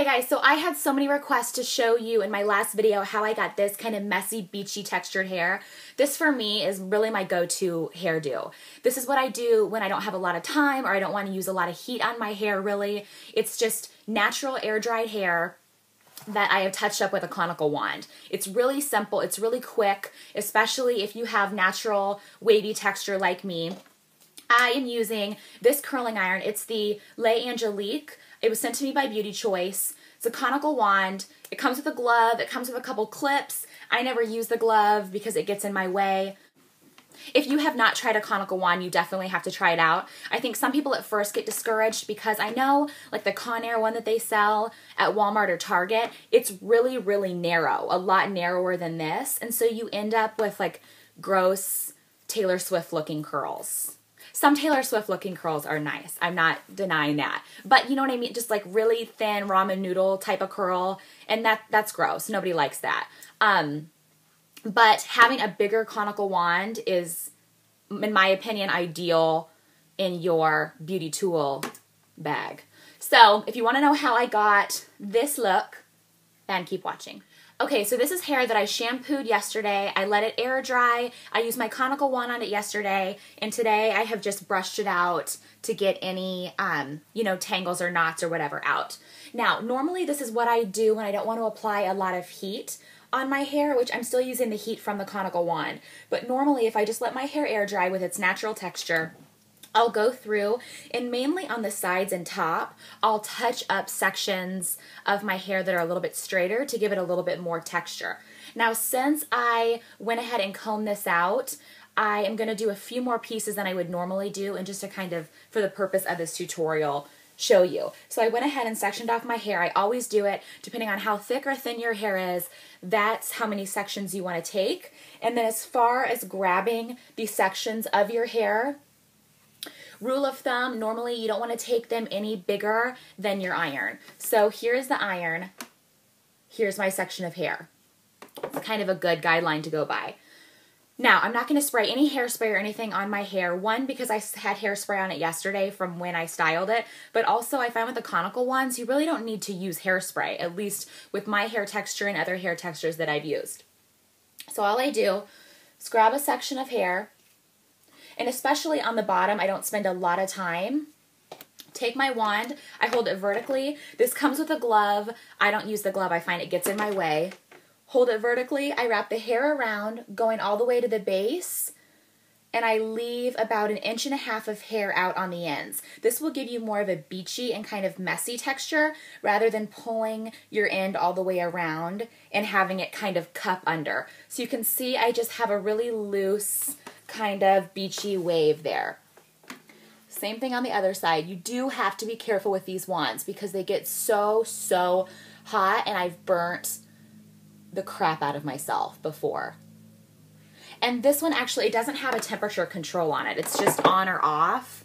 Hey guys, so I had so many requests to show you in my last video how I got this kind of messy, beachy textured hair. This for me is really my go-to hairdo. This is what I do when I don't have a lot of time or I don't want to use a lot of heat on my hair really. It's just natural air-dried hair that I have touched up with a conical wand. It's really simple, it's really quick, especially if you have natural wavy texture like me. I am using this curling iron. It's the Les Angelique. It was sent to me by Beauty Choice. It's a conical wand. It comes with a glove. It comes with a couple clips. I never use the glove because it gets in my way. If you have not tried a conical wand, you definitely have to try it out. I think some people at first get discouraged because I know like the Conair one that they sell at Walmart or Target, it's really, really narrow, a lot narrower than this. And so you end up with like gross Taylor Swift looking curls. Some Taylor Swift looking curls are nice. I'm not denying that. But you know what I mean? Just like really thin ramen noodle type of curl. And that's gross. Nobody likes that. But having a bigger conical wand is, in my opinion, ideal in your beauty tool bag. So if you want to know how I got this look, then keep watching. Okay, so this is hair that I shampooed yesterday. I let it air dry. I used my conical wand on it yesterday, and today I have just brushed it out to get any, you know, tangles or knots or whatever out. Now, normally this is what I do when I don't want to apply a lot of heat on my hair, which I'm still using the heat from the conical wand. But normally if I just let my hair air dry with its natural texture, I'll go through and mainly on the sides and top, I'll touch up sections of my hair that are a little bit straighter to give it a little bit more texture. Now, since I went ahead and combed this out, I am going to do a few more pieces than I would normally do, and just to kind of, for the purpose of this tutorial, show you. So I went ahead and sectioned off my hair. I always do it depending on how thick or thin your hair is. That's how many sections you want to take. And then as far as grabbing these sections of your hair, rule of thumb, normally you don't want to take them any bigger than your iron. So here's the iron. Here's my section of hair. It's kind of a good guideline to go by. Now, I'm not going to spray any hairspray or anything on my hair. One, because I had hairspray on it yesterday from when I styled it. But also, I find with the conical ones, you really don't need to use hairspray, at least with my hair texture and other hair textures that I've used. So all I do is grab a section of hair, and especially on the bottom, I don't spend a lot of time. Take my wand, I hold it vertically. This comes with a glove. I don't use the glove. I find it gets in my way. Hold it vertically. I wrap the hair around, going all the way to the base, and I leave about 1.5 inches of hair out on the ends. This will give you more of a beachy and kind of messy texture rather than pulling your end all the way around and having it kind of cup under. So you can see I just have a really loose kind of beachy wave there. Same thing on the other side. You do have to be careful with these wands because they get so hot, and I've burnt the crap out of myself before. And this one actually, it doesn't have a temperature control on it. It's just on or off.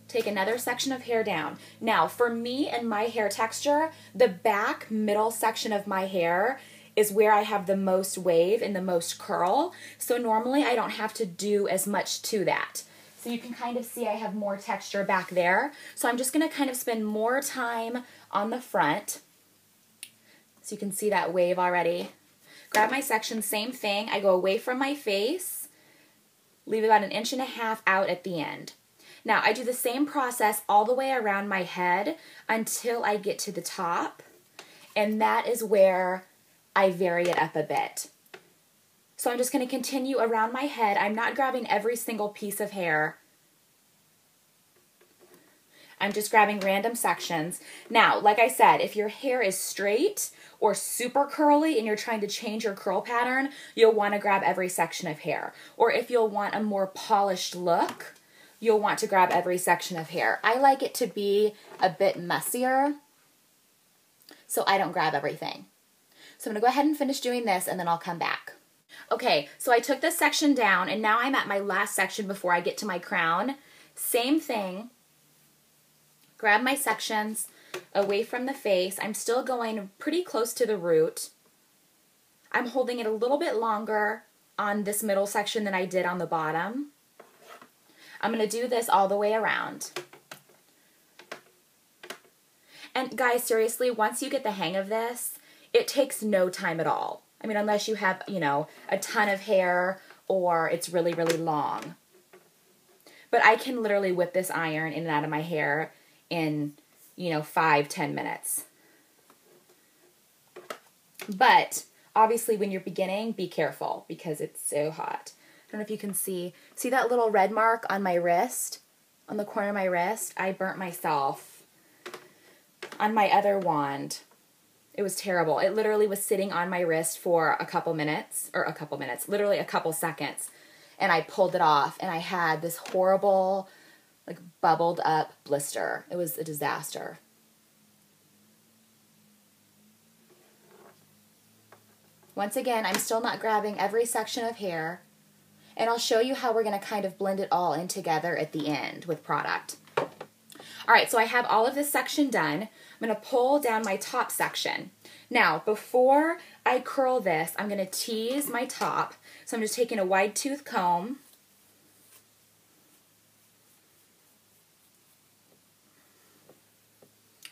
Take another section of hair down. Now, for me and my hair texture, the back middle section of my hair is where I have the most wave and the most curl. So normally I don't have to do as much to that. So you can kind of see I have more texture back there. So I'm just going to kind of spend more time on the front. So you can see that wave already. Grab my section, same thing. I go away from my face, leave about 1.5 inches out at the end. Now I do the same process all the way around my head until I get to the top, and that is where I vary it up a bit. So I'm just going to continue around my head. I'm not grabbing every single piece of hair. I'm just grabbing random sections. Now, like I said, if your hair is straight or super curly and you're trying to change your curl pattern, you'll want to grab every section of hair. Or if you'll want a more polished look, you'll want to grab every section of hair. I like it to be a bit messier, so I don't grab everything. So I'm going to go ahead and finish doing this, and then I'll come back. Okay, so I took this section down, and now I'm at my last section before I get to my crown. Same thing. Grab my sections away from the face. I'm still going pretty close to the root. I'm holding it a little bit longer on this middle section than I did on the bottom. I'm going to do this all the way around. And guys, seriously, once you get the hang of this, it takes no time at all. I mean, unless you have, you know, a ton of hair or it's really, really long. But I can literally whip this iron in and out of my hair in, you know, 5-10 minutes. But obviously when you're beginning, be careful because it's so hot. I don't know if you can see that little red mark on my wrist, on the corner of my wrist? I burnt myself on my other wand. It was terrible. It literally was sitting on my wrist for literally a couple seconds. And I pulled it off and I had this horrible, like, bubbled up blister. It was a disaster. Once again, I'm still not grabbing every section of hair. And I'll show you how we're going to kind of blend it all in together at the end with product. All right, so I have all of this section done. I'm going to pull down my top section. Now, before I curl this, I'm going to tease my top. So I'm just taking a wide tooth comb.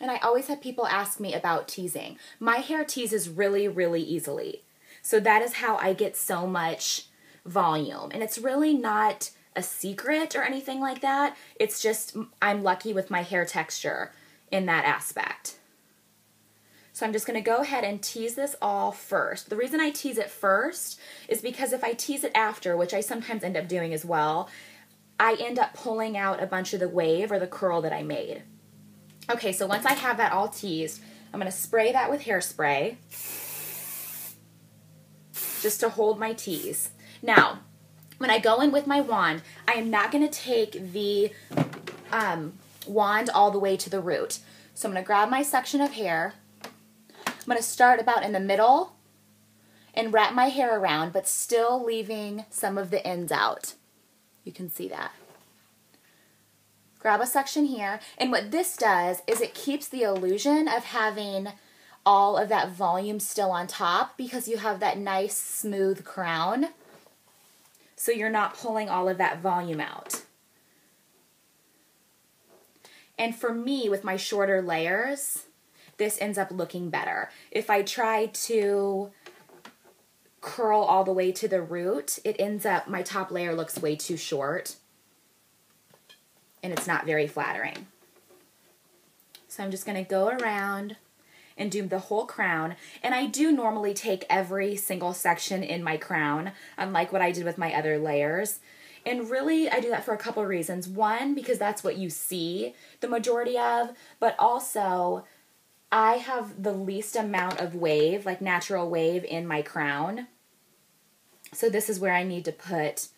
And I always have people ask me about teasing. My hair teases really, really easily. So that is how I get so much volume. And it's really not a secret or anything like that. It's just I'm lucky with my hair texture in that aspect. So I'm just going to go ahead and tease this all first. The reason I tease it first is because if I tease it after, which I sometimes end up doing as well, I end up pulling out a bunch of the wave or the curl that I made. Okay, so once I have that all teased, I'm going to spray that with hairspray just to hold my tease. Now, when I go in with my wand, I am not going to take the wand all the way to the root. So I'm going to grab my section of hair. I'm going to start about in the middle and wrap my hair around, but still leaving some of the ends out. You can see that. Grab a section here, and what this does is it keeps the illusion of having all of that volume still on top because you have that nice smooth crown, so you're not pulling all of that volume out. And for me, with my shorter layers, this ends up looking better. If I try to curl all the way to the root, it ends up, my top layer looks way too short, and it's not very flattering. So I'm just going to go around and do the whole crown. And I do normally take every single section in my crown, unlike what I did with my other layers. And really, I do that for a couple of reasons. One, because that's what you see the majority of, but also I have the least amount of wave, like natural wave, in my crown. So this is where I need to put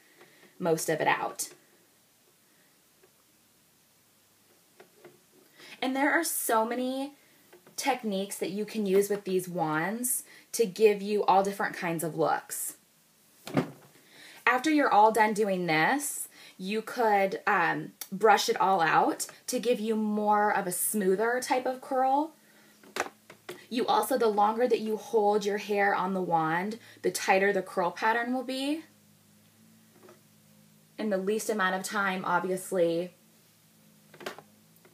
most of it out. And there are so many techniques that you can use with these wands to give you all different kinds of looks. After you're all done doing this, you could brush it all out to give you more of a smoother type of curl. You also, the longer that you hold your hair on the wand, the tighter the curl pattern will be. And the least amount of time, obviously,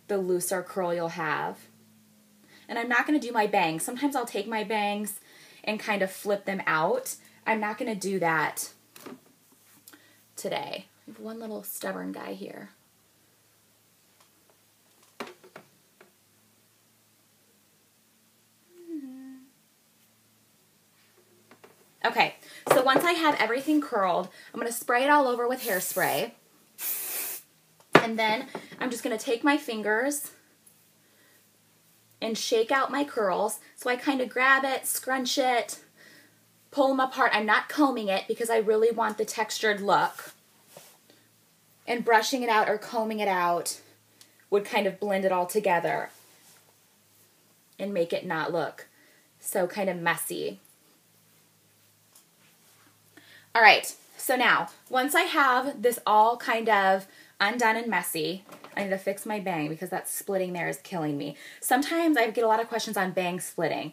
the looser curl you'll have. And I'm not going to do my bangs. Sometimes I'll take my bangs and kind of flip them out. I'm not going to do that today. I have one little stubborn guy here. Okay, so once I have everything curled, I'm going to spray it all over with hairspray. And then I'm just going to take my fingers and shake out my curls. So I kind of grab it, scrunch it, pull them apart. I'm not combing it because I really want the textured look. And brushing it out or combing it out would kind of blend it all together and make it not look so kind of messy. All right, so now, once I have this all kind of undone and messy, I need to fix my bang because that splitting there is killing me. Sometimes I get a lot of questions on bang splitting.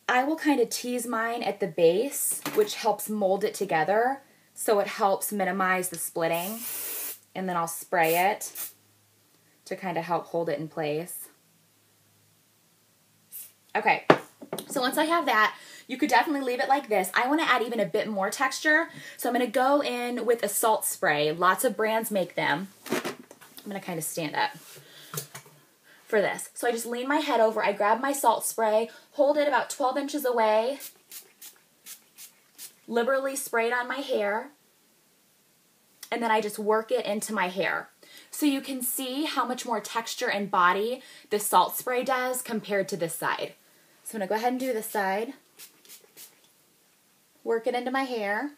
I will kind of tease mine at the base, which helps mold it together, so it helps minimize the splitting. And then I'll spray it to kind of help hold it in place. Okay, so once I have that, you could definitely leave it like this. I want to add even a bit more texture, so I'm going to go in with a salt spray. Lots of brands make them. I'm going to kind of stand up for this. So I just lean my head over, I grab my salt spray, hold it about 12 inches away, liberally spray it on my hair, and then I just work it into my hair. So you can see how much more texture and body the salt spray does compared to this side. So I'm going to go ahead and do this side. Work it into my hair.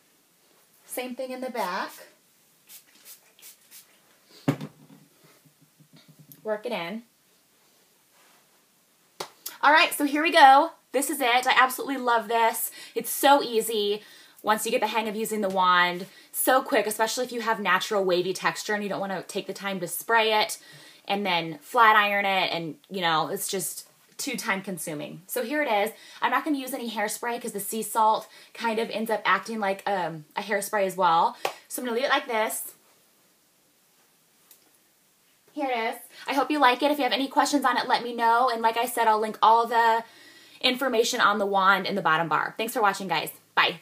Same thing in the back. Work it in. All right, so here we go. This is it. I absolutely love this. It's so easy once you get the hang of using the wand. So quick, especially if you have natural wavy texture and you don't want to take the time to spray it and then flat iron it, and you know, it's just too time consuming. So here it is. I'm not going to use any hairspray because the sea salt kind of ends up acting like a hairspray as well. So I'm going to leave it like this. Here it is. I hope you like it. If you have any questions on it, let me know. And like I said, I'll link all the information on the wand in the bottom bar. Thanks for watching, guys. Bye.